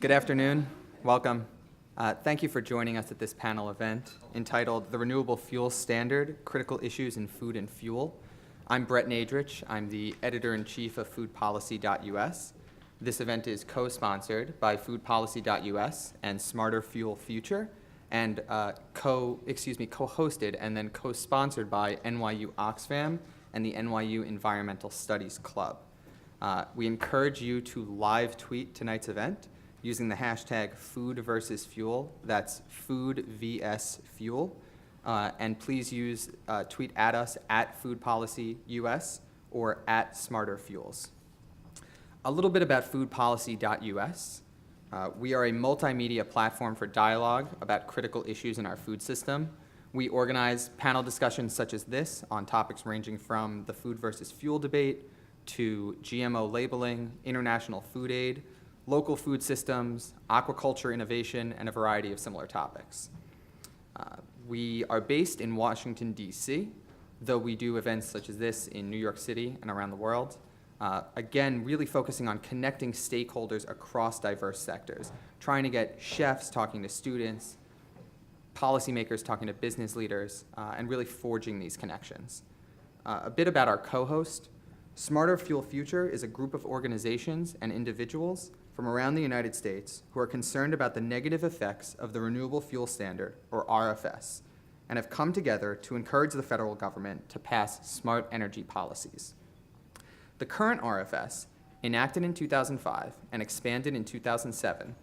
Good afternoon. Welcome. Thank you for joining us at this panel event entitled The Renewable Fuel Standard, Critical Issues in Food and Fuel. I'm Brett Nadrich. I'm the editor-in-chief of foodpolicy.us. This event is co-sponsored by foodpolicy.us and Smarter Fuel Future, and co-hosted and then co-sponsored by NYU Oxfam and the NYU Environmental Studies Club. We encourage you to live tweet tonight's event using the hashtag food versus fuel. That's food vs fuel. And please use tweet at us at foodpolicyus or at smarter fuels. A little bit about foodpolicy.us. We are a multimedia platform for dialogue about critical issues in our food system. We organize panel discussions such as this on topics ranging from the food versus fuel debate to GMO labeling, international food aid, local food systems, aquaculture innovation, and a variety of similar topics. We are based in Washington, D.C., though we do events such as this in New York City and around the world. Again, really focusing on connecting stakeholders across diverse sectors, trying to get chefs talking to students, policymakers talking to business leaders, and really forging these connections. A bit about our co-host. Smarter Fuel Future is a group of organizations and individuals from around the United States who are concerned about the negative effects of the Renewable Fuel Standard, or RFS, and have come together to encourage the federal government to pass smart energy policies. The current RFS, enacted in 2005 and expanded in 2007,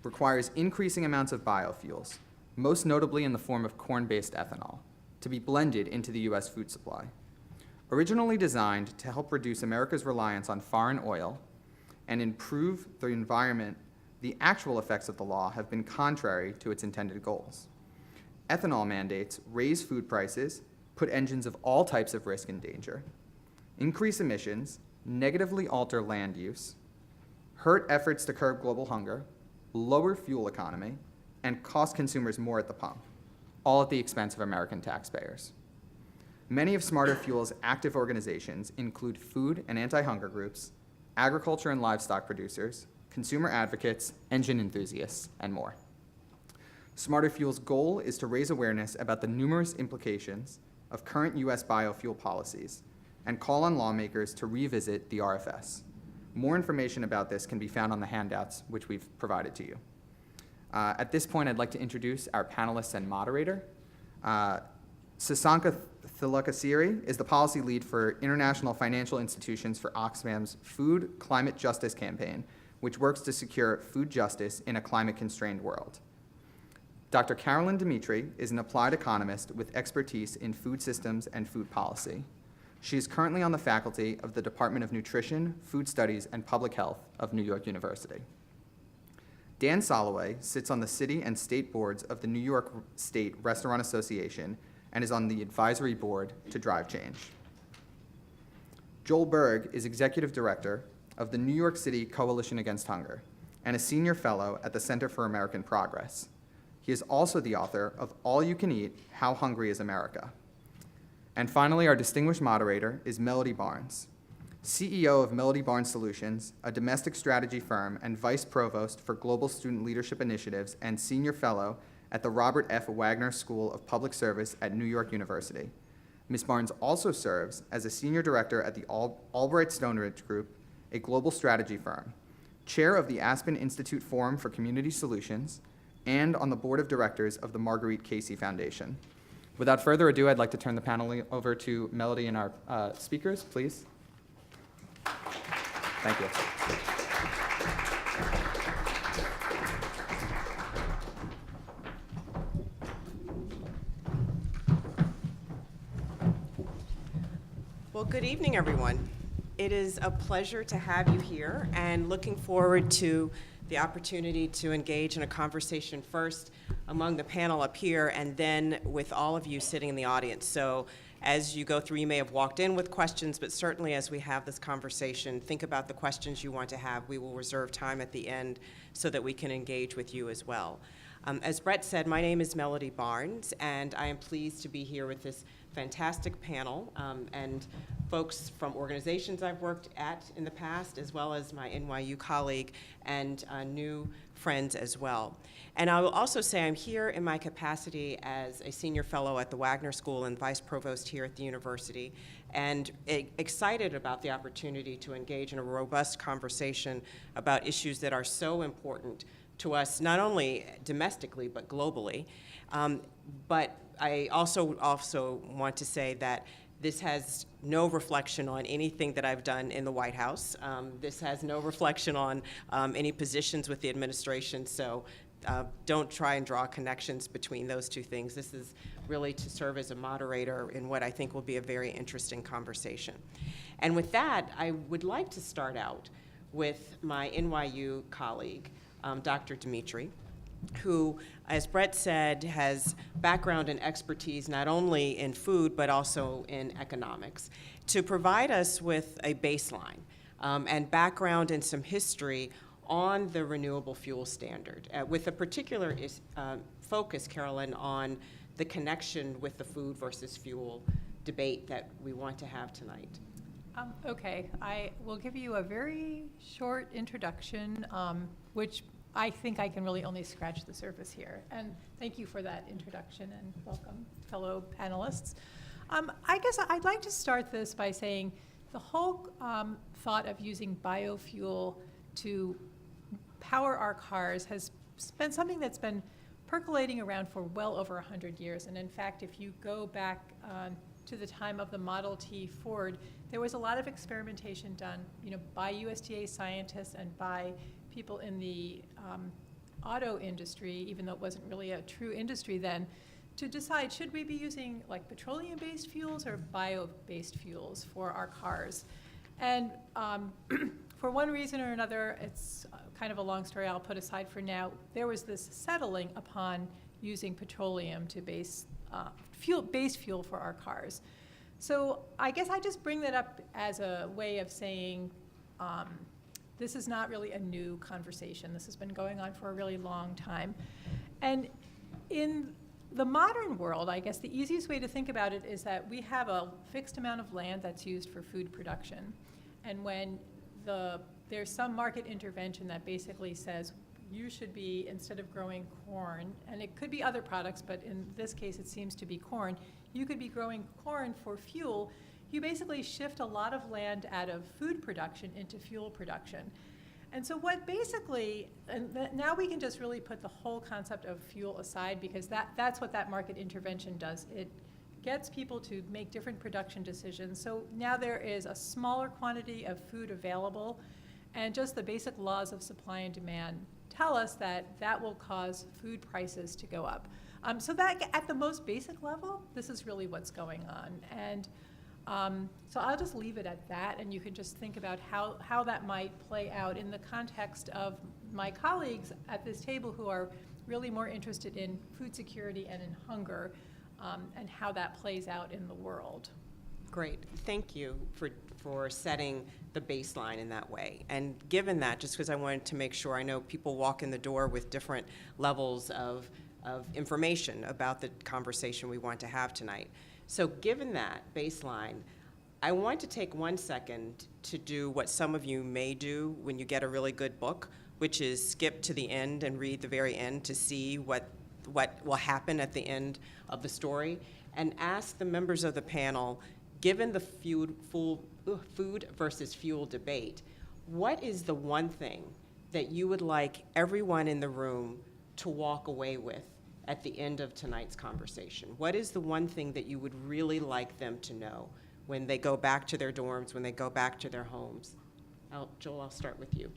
requires increasing amounts of biofuels, most notably in the form of corn-based ethanol, to be blended into the U.S. food supply. Originally designed to help reduce America's reliance on foreign oil and improve the environment, the actual effects of the law have been contrary to its intended goals. Ethanol mandates raise food prices, put engines of all types of risk in danger, increase emissions, negatively alter land use, hurt efforts to curb global hunger, lower fuel economy, and cost consumers more at the pump, all at the expense of American taxpayers. Many of Smarter Fuel's active organizations include food and anti-hunger groups, agriculture and livestock producers, consumer advocates, engine enthusiasts, and more. Smarter Fuel's goal is to raise awareness about the numerous implications of current U.S. biofuel policies and call on lawmakers to revisit the RFS. More information about this can be found on the handouts which we've provided to you. At this point, I'd like to introduce our panelists and moderator. Sasanka Thilakasiri is the policy lead for International Financial Institutions for Oxfam's Food Climate Justice Campaign, which works to secure food justice in a climate-constrained world. Dr. Carolyn Dimitri is an applied economist with expertise in food systems and food policy. She is currently on the faculty of the Department of Nutrition, Food Studies, and Public Health of New York University. Dan Soloway sits on the city and state boards of the New York State Restaurant Association and is on the advisory board to drive change. Joel Berg is executive director of the New York City Coalition Against Hunger and a senior fellow at the Center for American Progress. He is also the author of All You Can Eat, How Hungry is America. And finally, our distinguished moderator is Melody Barnes, CEO of Melody Barnes Solutions, a domestic strategy firm and vice provost for global student leadership initiatives and senior fellow at the Robert F. Wagner School of Public Service at New York University. Ms. Barnes also serves as a senior director at the Albright Stoneridge Group, a global strategy firm, chair of the Aspen Institute Forum for Community Solutions, and on the board of directors of the Marguerite Casey Foundation. Without further ado, I'd like to turn the panel over to Melody and our speakers, please. Thank you. Well, good evening, everyone. It is a pleasure to have you here and looking forward to the opportunity to engage in a conversation first among the panel up here and then with all of you sitting in the audience. So as you go through, you may have walked in with questions, but certainly as we have this conversation, think about the questions you want to have. We will reserve time at the end so that we can engage with you as well. As Brett said, my name is Melody Barnes, and I am pleased to be here with this fantastic panel, and folks from organizations I've worked at in the past, as well as my NYU colleague and new friends as well. And I will also say I'm here in my capacity as a senior fellow at the Wagner School and vice provost here at the university, and excited about the opportunity to engage in a robust conversation about issues that are so important to us, not only domestically, but globally. But I also want to say that this has no reflection on anything that I've done in the White House. This has no reflection on any positions with the administration, so don't try and draw connections between those two things. This is really to serve as a moderator in what I think will be a very interesting conversation. And with that, I would like to start out with my NYU colleague, Dr. Dimitri, who, as Brett said, has background and expertise not only in food but also in economics, to provide us with a baseline and background and some history on the renewable fuel standard, with a particular focus, Carolyn, on the connection with the food versus fuel debate that we want to have tonight. Okay, I will give you a very short introduction, which I think I can really only scratch the surface here. And thank you for that introduction, and welcome, fellow panelists. I guess I'd like to start this by saying the whole thought of using biofuel to power our cars has been something that's been percolating around for well over 100 years. And in fact, if you go back to the time of the Model T Ford, there was a lot of experimentation done, by USDA scientists and by people in the auto industry, even though it wasn't really a true industry then, to decide, should we be using like petroleum-based fuels or bio-based fuels for our cars? And for one reason or another, it's kind of a long story I'll put aside for now, there was this settling upon using petroleum to base fuel for our cars. So I guess I just bring that up as a way of saying this is not really a new conversation. This has been going on for a really long time. And in the modern world, I guess the easiest way to think about it is that we have a fixed amount of land that's used for food production. And when there's some market intervention that basically says you should be, instead of growing corn, and it could be other products, but in this case it seems to be corn, you could be growing corn for fuel, you basically shift a lot of land out of food production into fuel production. And so what basically, now we can just really put the whole concept of fuel aside, because that's what that market intervention does. It gets people to make different production decisions. So now there is a smaller quantity of food available, and just the basic laws of supply and demand tell us that that will cause food prices to go up. So that at the most basic level, this is really what's going on. And so I'll just leave it at that, and you can just think about how that might play out in the context of my colleagues at this table who are really more interested in food security and in hunger, and how that plays out in the world. Great, thank you for setting the baseline in that way. And given that, just because I wanted to make sure, I know people walk in the door with different levels of information about the conversation we want to have tonight. So given that baseline, I want to take 1 second to do what some of you may do when you get a really good book, which is skip to the end and read the very end to see what will happen at the end of the story, and ask the members of the panel, given the food versus fuel debate, what is the one thing that you would like everyone in the room to walk away with at the end of tonight's conversation? What is the one thing that you would really like them to know when they go back to their dorms, when they go back to their homes? Joel, I'll start with you.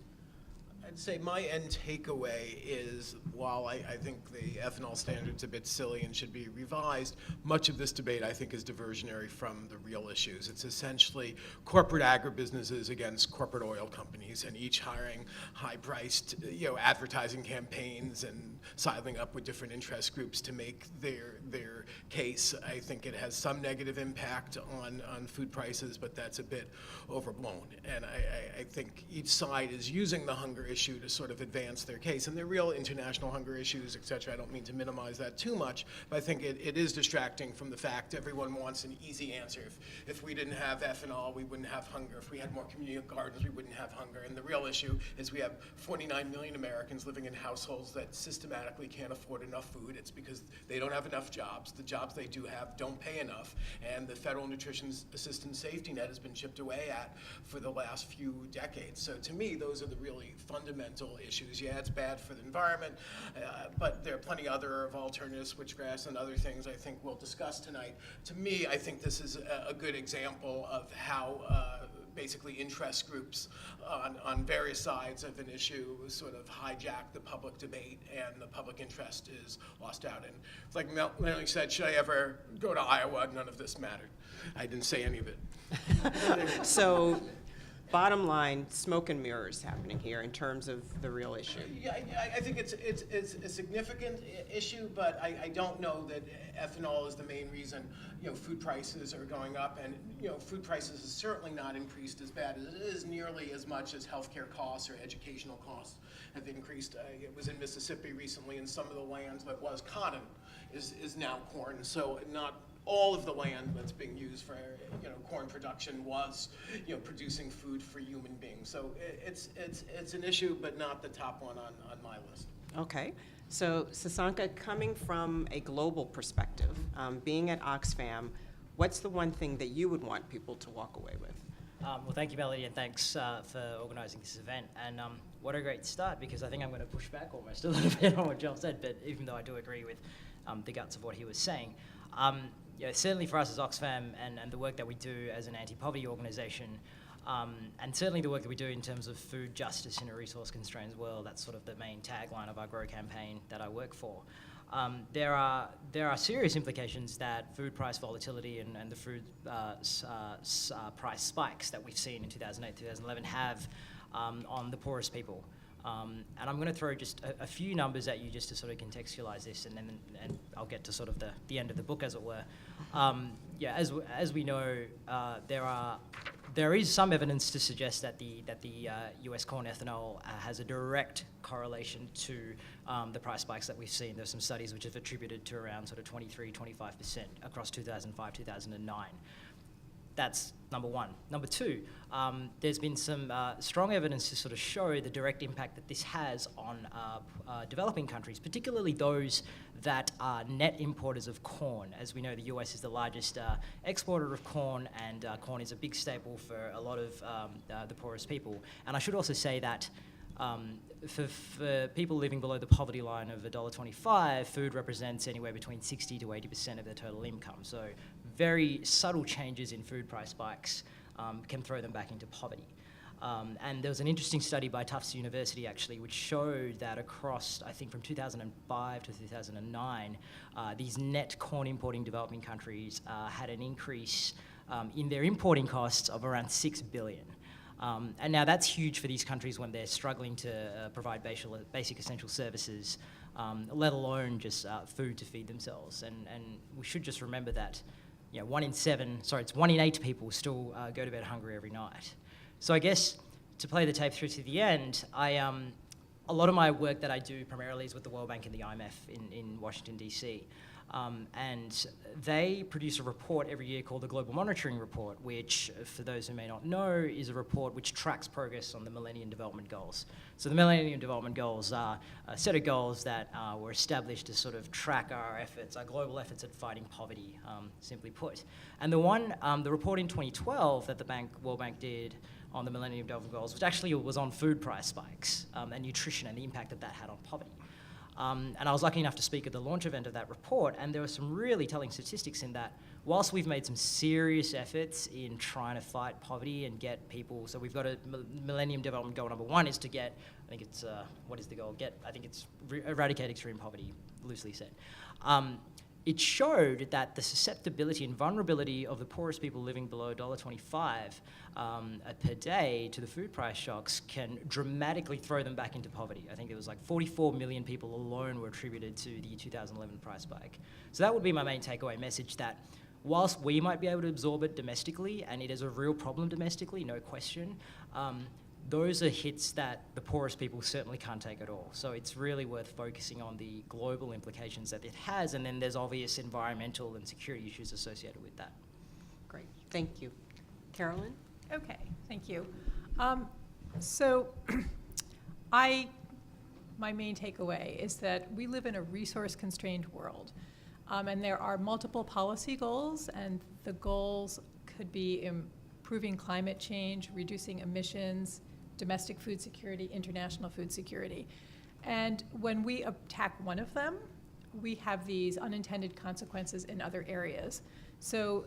I'd say my end takeaway is, while I think the ethanol standard's a bit silly and should be revised, much of this debate I think is diversionary from the real issues. It's essentially corporate agribusinesses against corporate oil companies, and each hiring high-priced, advertising campaigns and sidling up with different interest groups to make their case. I think it has some negative impact on food prices, but that's a bit overblown. And I think each side is using the hunger issue issue to sort of advance their case. And they're real international hunger issues, et cetera. I don't mean to minimize that too much, but I think it is distracting from the fact everyone wants an easy answer. If we didn't have ethanol, we wouldn't have hunger. If we had more community gardens, we wouldn't have hunger. And the real issue is we have 49 million Americans living in households that systematically can't afford enough food. It's because they don't have enough jobs. The jobs they do have don't pay enough. And the federal nutrition assistance safety net has been chipped away at for the last few decades. So to me, those are the really fundamental issues. Yeah, it's bad for the environment, but there are plenty other of alternatives, switchgrass and other things I think we'll discuss tonight. To me, I think this is a good example of how basically interest groups on various sides of an issue sort of hijack the public debate, and the public interest is lost out. And it's like Melanie said, should I ever go to Iowa? None of this mattered. I didn't say any of it. So, bottom line, smoke and mirrors happening here in terms of the real issue. Yeah, I think it's a significant issue, but I don't know that ethanol is the main reason, food prices are going up, and, food prices has certainly not increased as bad as it is nearly as much as healthcare costs or educational costs have increased. It was in Mississippi recently, and some of the land that was cotton is now corn, so not all of the land that's being used for corn production was producing food for human beings. So it's an issue, but not the top one on my list. Okay, so Sasanka, coming from a global perspective, being at Oxfam, what's the one thing that you would want people to walk away with? Well, thank you, Melody, and thanks for organising this event. And what a great start, because I think I'm going to push back almost a little bit on what Joel said, but even though I do agree with the guts of what he was saying. Certainly for us as Oxfam and the work that we do as an anti-poverty organisation, and certainly the work that we do in terms of food justice in a resource-constrained world, that's sort of the main tagline of our GROW campaign that I work for. There are serious implications that food price volatility and the food price spikes that we've seen in 2008, 2011 have on the poorest people. And I'm going to throw just a few numbers at you just to sort of contextualize this, and I'll get to sort of the end of the book, as it were. As we know, there is some evidence to suggest that the U.S. corn ethanol has a direct correlation to the price spikes that we've seen. There's some studies which have attributed to around sort of 23-25% across 2005-2009. That's number one. Number two, there's been some strong evidence to sort of show the direct impact that this has on developing countries, particularly those that are net importers of corn. As we know, the US is the largest exporter of corn, and corn is a big staple for a lot of the poorest people. And I should also say that for people living below the poverty line of $1.25, food represents anywhere between 60 to 80% of their total income. So very subtle changes in food price spikes can throw them back into poverty. And there was an interesting study by Tufts University, actually, which showed that across, I think, from 2005 to 2009, these net corn importing developing countries had an increase in their importing costs of around $6 billion. And now that's huge for these countries when they're struggling to provide basic essential services, let alone just food to feed themselves. And we should just remember that 1 in 8 people still go to bed hungry every night. So I guess to play the tape through to the end, a lot of my work that I do primarily is with the World Bank and the IMF in Washington, D.C. And they produce a report every year called the Global Monitoring Report, which, for those who may not know, is a report which tracks progress on the Millennium Development Goals. So the Millennium Development Goals are a set of goals that were established to sort of track our efforts, our global efforts at fighting poverty, simply put. And the report in 2012 that the World Bank did on the Millennium Development Goals, which actually was on food price spikes and nutrition and the impact that had on poverty. And I was lucky enough to speak at the launch event of that report, and there were some really telling statistics in that. Whilst we've made some serious efforts in trying to fight poverty and get people, so we've got a Millennium Development Goal number 1 is to get, I think it's, what is the goal? Eradicate extreme poverty, loosely said. It showed that the susceptibility and vulnerability of the poorest people living below $1.25 per day to the food price shocks can dramatically throw them back into poverty. I think it was like 44 million people alone were attributed to the 2011 price spike. So that would be my main takeaway message, that whilst we might be able to absorb it domestically, and it is a real problem domestically, no question, those are hits that the poorest people certainly can't take at all. So it's really worth focusing on the global implications that it has, and then there's obvious environmental and security issues associated with that. Great, thank you. Carolyn? Okay, thank you. So my main takeaway is that we live in a resource-constrained world, and there are multiple policy goals, and the goals could be improving climate change, reducing emissions, domestic food security, international food security. And when we attack one of them, we have these unintended consequences in other areas. So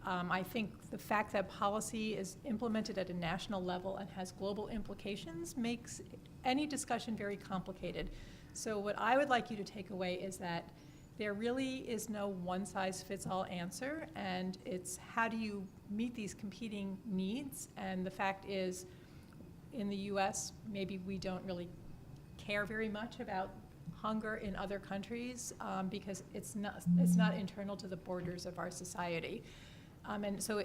I think the fact that policy is implemented at a national level and has global implications makes any discussion very complicated. So what I would like you to take away is that there really is no one-size-fits-all answer, and it's how do you meet these competing needs? And the fact is, in the US, maybe we don't really care very much about hunger in other countries because it's not internal to the borders of our society. And so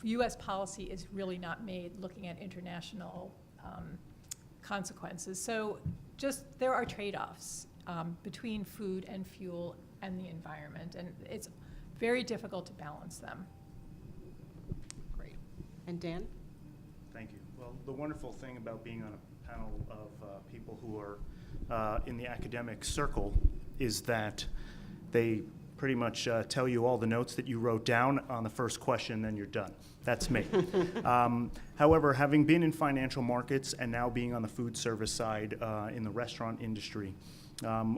US policy is really not made looking at international consequences. So just there are trade-offs between food and fuel and the environment, and it's very difficult to balance them. Great. And Dan? Thank you. Well, the wonderful thing about being on a panel of people who are in the academic circle is that they pretty much tell you all the notes that you wrote down on the first question, then you're done. That's me. However, having been in financial markets and now being on the food service side in the restaurant industry,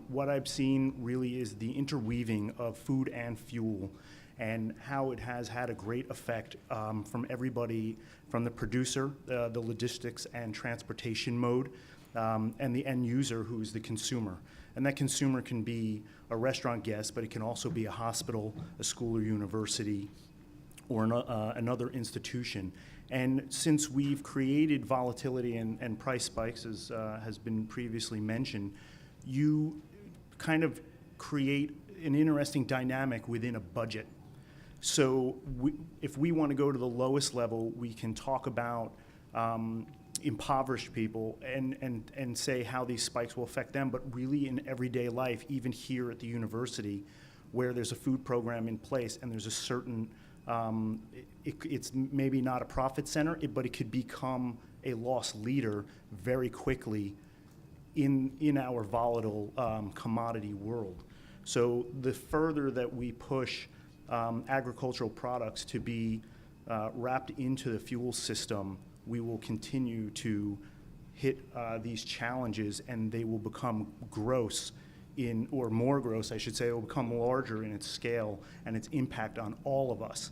what I've seen really is the interweaving of food and fuel and how it has had a great effect from everybody, from the producer, the logistics and transportation mode, and the end user, who is the consumer. And that consumer can be a restaurant guest, but it can also be a hospital, a school or university, or another institution. And since we've created volatility and price spikes, as has been previously mentioned, you kind of create an interesting dynamic within a budget. So if we want to go to the lowest level, we can talk about impoverished people and say how these spikes will affect them, but really in everyday life, even here at the university, where there's a food program in place and there's a certain, it's maybe not a profit center, but it could become a loss leader very quickly in our volatile commodity world. So the further that we push agricultural products to be wrapped into the fuel system, we will continue to hit these challenges, and they will become gross or more gross, I should say. It will become larger in its scale and its impact on all of us.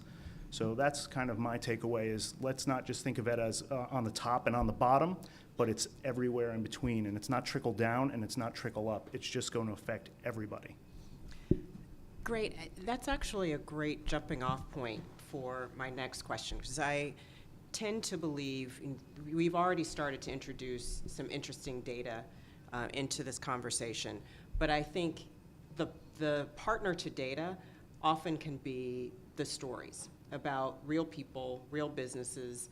So that's kind of my takeaway, is let's not just think of it as on the top and on the bottom, but it's everywhere in between, and it's not trickle down and it's not trickle up. It's just going to affect everybody. Great. That's actually a great jumping off point for my next question, because I tend to believe, we've already started to introduce some interesting data into this conversation, but I think the partner to data often can be the stories about real people, real businesses,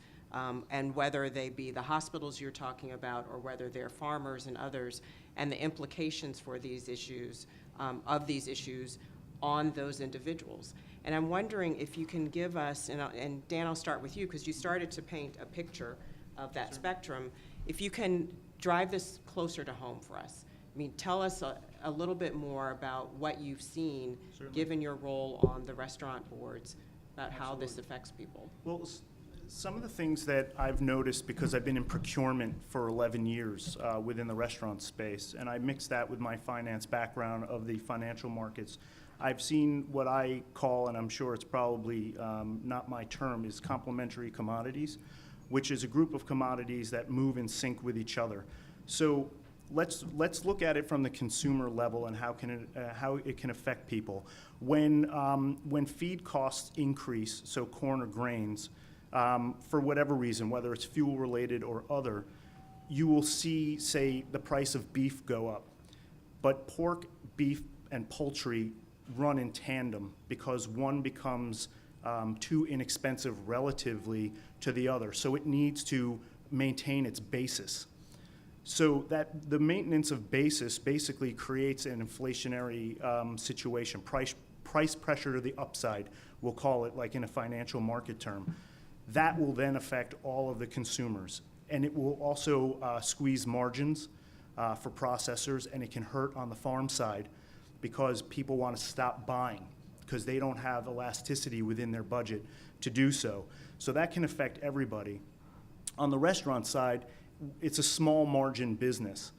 and whether they be the hospitals you're talking about or whether they're farmers and others, and the implications for these issues, of these issues on those individuals. And I'm wondering if you can give us, and Dan, I'll start with you, because you started to paint a picture of that spectrum. If you can drive this closer to home for us. I mean, tell us a little bit more about what you've seen, given your role on the restaurant boards, about how this affects people. Well, some of the things that I've noticed, because I've been in procurement for 11 years within the restaurant space, and I mix that with my finance background of the financial markets, I've seen what I call, and I'm sure it's probably not my term, is complementary commodities, which is a group of commodities that move in sync with each other. So let's look at it from the consumer level and how it can affect people. When feed costs increase, so corn or grains, for whatever reason, whether it's fuel related or other, you will see, say, the price of beef go up. But pork, beef, and poultry run in tandem because one becomes too inexpensive relatively to the other. So it needs to maintain its basis. So that the maintenance of basis basically creates an inflationary situation, price pressure to the upside, we'll call it, like in a financial market term. That will then affect all of the consumers. And it will also squeeze margins for processors, and it can hurt on the farm side because people want to stop buying because they don't have elasticity within their budget to do so. So that can affect everybody. On the restaurant side, it's a small margin business.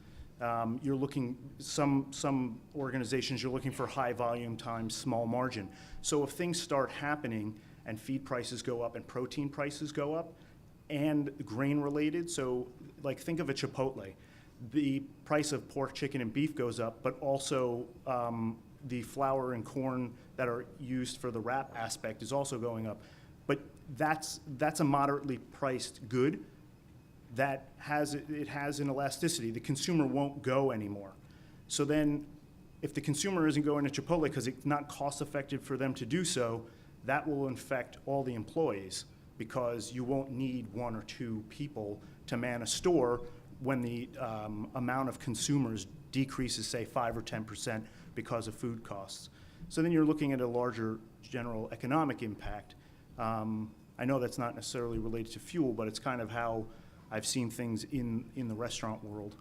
You're looking, some organizations, you're looking for high volume times small margin. So if things start happening and feed prices go up and protein prices go up and grain related, so like think of a Chipotle. The price of pork, chicken, and beef goes up, but also the flour and corn that are used for the wrap aspect is also going up. But that's a moderately priced good that has an elasticity. The consumer won't go anymore. So then if the consumer isn't going to Chipotle because it's not cost effective for them to do so, that will infect all the employees because you won't need one or two people to man a store when the amount of consumers decreases, say, 5 or 10% because of food costs. So then you're looking at a larger general economic impact. I know that's not necessarily related to fuel, but it's kind of how I've seen things in the restaurant world.